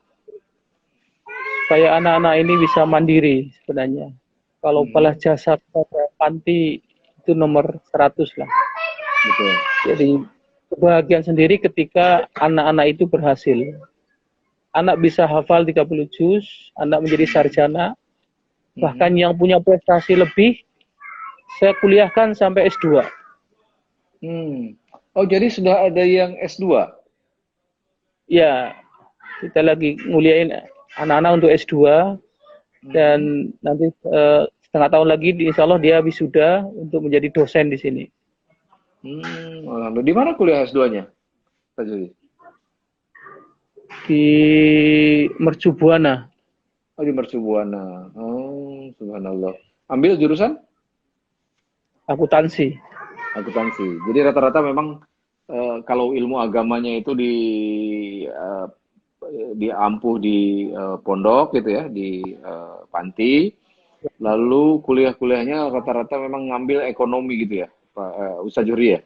supaya anak-anak ini bisa mandiri sebenarnya. Kalau balas jasa pada panti itu nomor 100 lah. Betul. Jadi kebahagiaan sendiri ketika anak-anak itu berhasil. Anak bisa hafal 30 juz, anak menjadi sarjana, bahkan yang punya prestasi lebih, saya kuliahkan sampai S2. Oh, jadi sudah ada yang S2? Ya, kita lagi nguliain anak-anak untuk S2, dan nanti setengah tahun lagi, insya Allah dia wisuda untuk menjadi dosen di sini. Alhamdulillah. Di mana kuliah S2-nya? Di Mercu Buana. Oh, di Mercu Buana. Oh, subhanallah. Ambil jurusan? Akuntansi. Akuntansi. Jadi rata-rata memang kalau ilmu agamanya itu diampuh di pondok gitu ya, di panti. Lalu kuliah-kuliahnya rata-rata memang ngambil ekonomi gitu ya, Pak Ustaz Zuhri ya?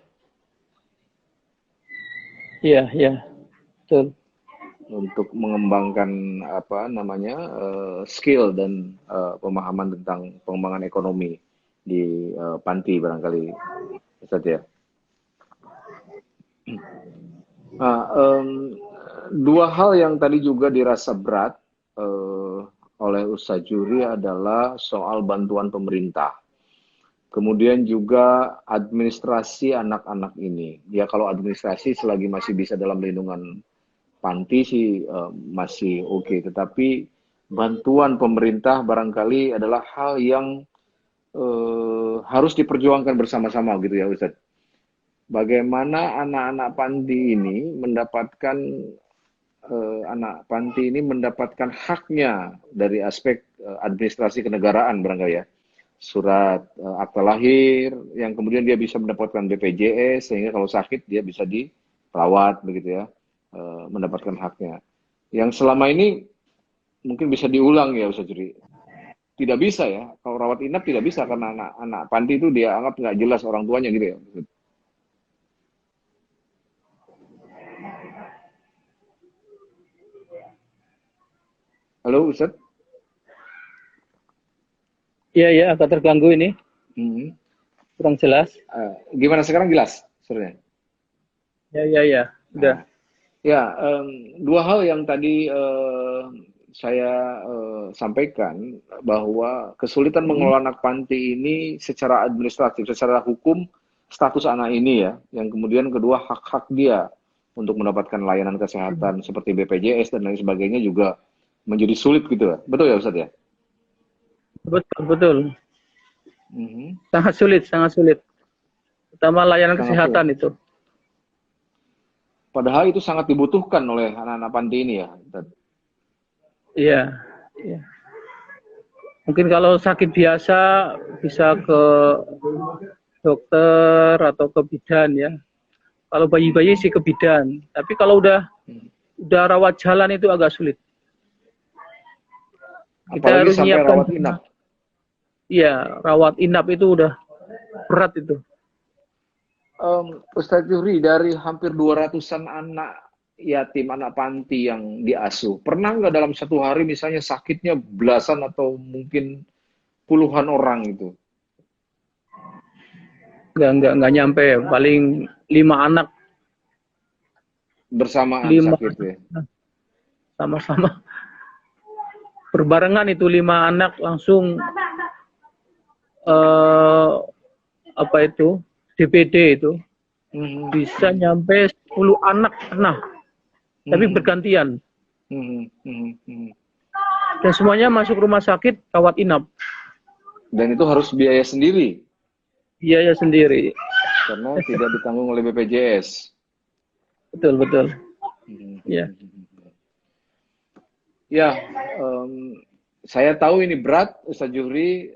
Iya, iya. Betul. Untuk mengembangkan skill dan pemahaman tentang pengembangan ekonomi di panti barangkali, Ustaz ya. Nah, dua hal yang tadi juga dirasa berat oleh Ustaz Zuhri adalah soal bantuan pemerintah. Kemudian juga administrasi anak-anak ini. Ya kalau administrasi selagi masih bisa dalam lindungan panti sih masih oke. Tetapi bantuan pemerintah barangkali adalah hal yang harus diperjuangkan bersama-sama gitu ya Ustaz. Bagaimana anak-anak panti ini mendapatkan haknya dari aspek administrasi kenegaraan barangkali ya. Surat akta lahir yang kemudian dia bisa mendapatkan BPJS sehingga kalau sakit dia bisa dirawat begitu ya, mendapatkan haknya. Yang selama ini mungkin bisa diulang ya Ustaz Juri. Tidak bisa ya, kalau rawat inap tidak bisa karena anak panti itu dia anggap nggak jelas orang tuanya gitu ya. Halo Ustaz? Iya, ya, agak terganggu ini. Kurang jelas. Gimana sekarang jelas suaranya? Ya, ya, ya. Udah. Ya, dua hal yang tadi saya sampaikan bahwa kesulitan mengelola anak panti ini secara administratif, secara hukum status anak ini ya, yang kemudian kedua hak-hak dia untuk mendapatkan layanan kesehatan seperti BPJS dan lain sebagainya juga menjadi sulit gitu ya. Betul ya Ustaz ya? Betul, betul. Sangat sulit. Terutama layanan kesehatan sulit. Itu. Padahal itu sangat dibutuhkan oleh anak-anak panti ini ya. Iya, iya. Mungkin kalau sakit biasa bisa ke dokter atau ke bidan ya. Kalau bayi-bayi sih ke bidan. Tapi kalau udah rawat jalan itu agak sulit. Kita apalagi harus sampai nyiapkan rawat inap. Iya, rawat inap itu udah berat itu. Ustaz Zuhri, dari hampir 200-an anak yatim, anak panti yang diasuh, pernah nggak dalam satu hari misalnya sakitnya belasan atau mungkin puluhan orang itu? Nggak nyampe, paling 5 anak. Bersamaan sakit ya? Sama-sama. Berbarengan itu 5 anak langsung DPD itu bisa nyampe 10 anak kena, tapi bergantian. Dan semuanya masuk rumah sakit rawat inap. Dan itu harus biaya sendiri? Biaya sendiri. Karena tidak ditanggung oleh BPJS. Betul. Ya. Ya, saya tahu ini berat, Ustaz Juhri,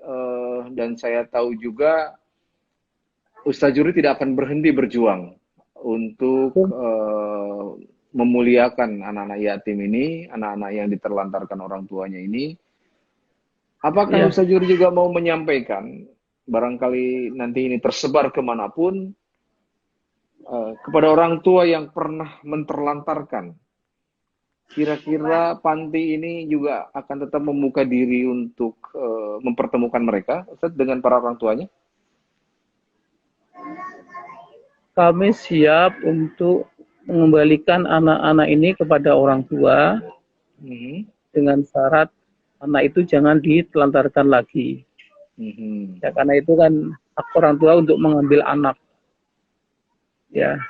dan saya tahu juga Ustaz Juhri tidak akan berhenti berjuang untuk memuliakan anak-anak yatim ini, anak-anak yang diterlantarkan orang tuanya ini. Apakah Ya, Ustaz Juhri juga mau menyampaikan, barangkali nanti ini tersebar kemanapun, kepada orang tua yang pernah menterlantarkan? Kira-kira panti ini juga akan tetap membuka diri untuk mempertemukan mereka, Ustaz, dengan para orang tuanya? kami siap untuk mengembalikan anak-anak ini kepada orang tua Mhm, dengan syarat anak itu jangan ditelantarkan lagi. mhm, Ya, karena itu kan hak orang tua untuk mengambil anak. Ya,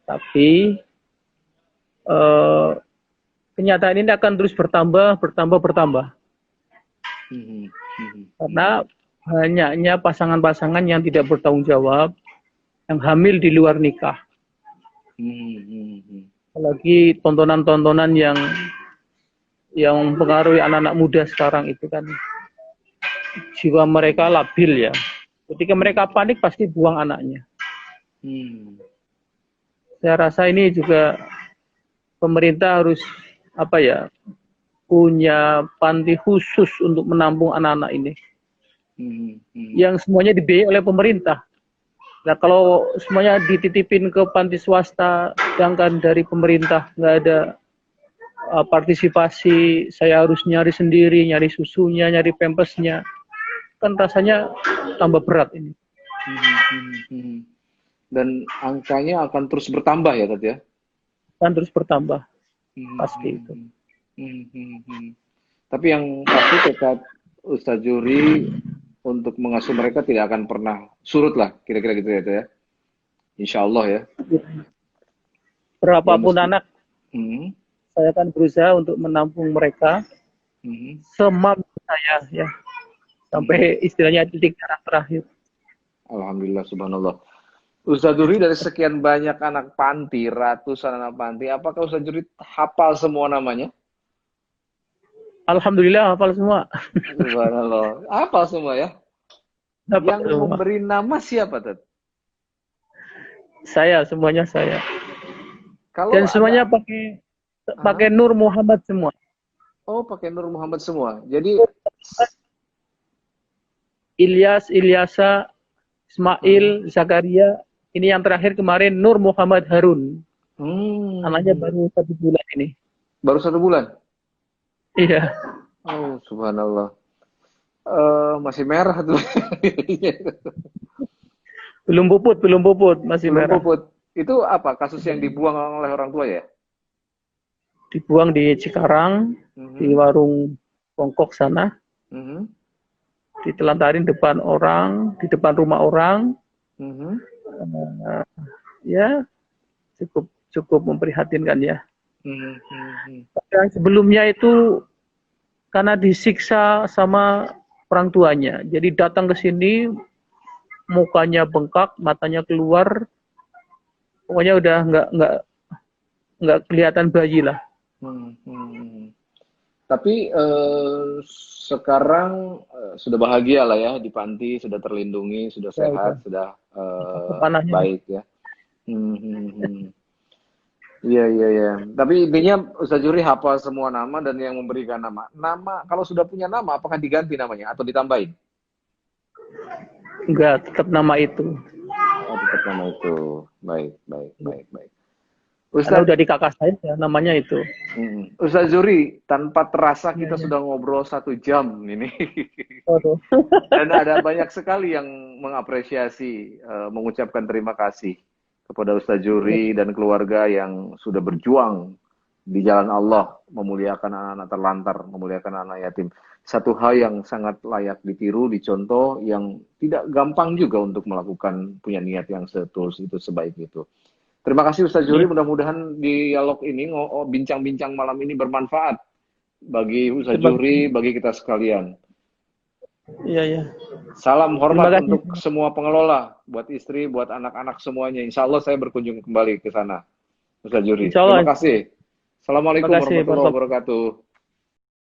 tapi eh, kenyataan ini akan terus bertambah, bertambah. mhm, mhm, Karena banyaknya pasangan-pasangan yang tidak bertanggung jawab, yang hamil di luar nikah. mhm, mhm, Apalagi tontonan-tontonan yang mempengaruhi anak-anak muda sekarang itu kan jiwa mereka labil ya. Ketika mereka panik pasti buang anaknya. mhm, Saya rasa ini juga pemerintah harus apa ya, punya panti khusus untuk menampung anak-anak ini mhm, mhm, yang semuanya dibiayai oleh pemerintah. Nah, kalau semuanya dititipin ke panti swasta sedangkan dari pemerintah nggak ada partisipasi, saya harus nyari sendiri, nyari susunya, nyari pampasnya, kan rasanya tambah berat ini. mhm, mhm. Dan angkanya akan terus bertambah ya, Tat ya? Kan terus bertambah, Mhm, pasti itu. mhm, mhm, mhm, mhm. Tapi yang pasti tekad Ustaz Juhri untuk mengasuh mereka tidak akan pernah surut lah, kira-kira gitu ya, Tat ya? Insya Allah ya. Ya Berapapun meski. anak, Mhm, saya akan berusaha untuk menampung mereka mhm, semampu saya ya, mhm. sampai istilahnya titik darah terakhir. Alhamdulillah, subhanallah. Ustaz Juhri, dari sekian banyak anak panti, ratusan anak panti, apakah Ustaz Juhri hafal semua namanya? Alhamdulillah hafal semua. Subhanallah. Hafal semua ya? Hafal Yang semua. memberi nama siapa, Tat? Saya, semuanya saya. Kalau Dan semuanya ada, pakai ah, pakai Nur Muhammad semua. oh pakai Nur Muhammad semua. Jadi, Ilyas, Ilyasa, ah, Ismail, Zakaria. Ini yang terakhir kemarin Nur Muhammad Harun. Anaknya hmm, baru 1 bulan ini. baru 1 bulan. Iya. Oh, subhanallah. Masih merah tuh. Belum puput, masih Belum merah. puput. Itu apa? Kasus yang dibuang oleh orang tua ya? Dibuang di Cikarang, di Mhm, warung Bongkok sana. mhm, Ditelantarin depan orang, di depan rumah orang. mhm, Uh, ya, cukup cukup memprihatinkan ya. mhm, mhm, Dan sebelumnya itu karena disiksa sama orang tuanya. Jadi datang ke sini, mukanya bengkak, matanya keluar, pokoknya udah nggak kelihatan bayi lah. mhm, mhm. Tapi sekarang sudah bahagia lah ya di panti, sudah terlindungi, sudah Ya udah, sehat, sudah panahnya. baik ya. Hmm, hmm, hmm. Iya, iya, iya. Tapi intinya Ustaz Juhri hafal semua nama dan yang memberikan nama. Nama, kalau sudah punya nama, apakah diganti namanya atau ditambahin? Enggak, tetap nama itu. Oh, tetap nama itu. Baik, baik, baik, baik. Karena Ustaz, udah di kakak saya ya, namanya itu. Ustaz Juhri, tanpa terasa Ya, kita ya. sudah ngobrol 1 jam ini. Waduh. Dan ada banyak sekali yang mengapresiasi, mengucapkan terima kasih kepada Ustaz Juhri dan keluarga yang sudah berjuang di jalan Allah, memuliakan anak-anak terlantar, memuliakan anak yatim. Satu hal yang sangat layak ditiru, dicontoh, yang tidak gampang juga untuk melakukan, punya niat yang setulus itu, sebaik itu. Terima kasih Ustaz Juhri, Ya. mudah-mudahan dialog ini, bincang-bincang malam ini bermanfaat bagi Ustaz Terima kasih. Juhri, bagi kita sekalian. Iya, ya. Salam Terima hormat kasih. untuk semua pengelola, buat istri, buat anak-anak semuanya. Insya Allah saya berkunjung kembali ke sana, Ustaz Juhri. Insya Terima Allah. kasih. Terima Assalamualaikum kasih, warahmatullahi Bapak. wabarakatuh.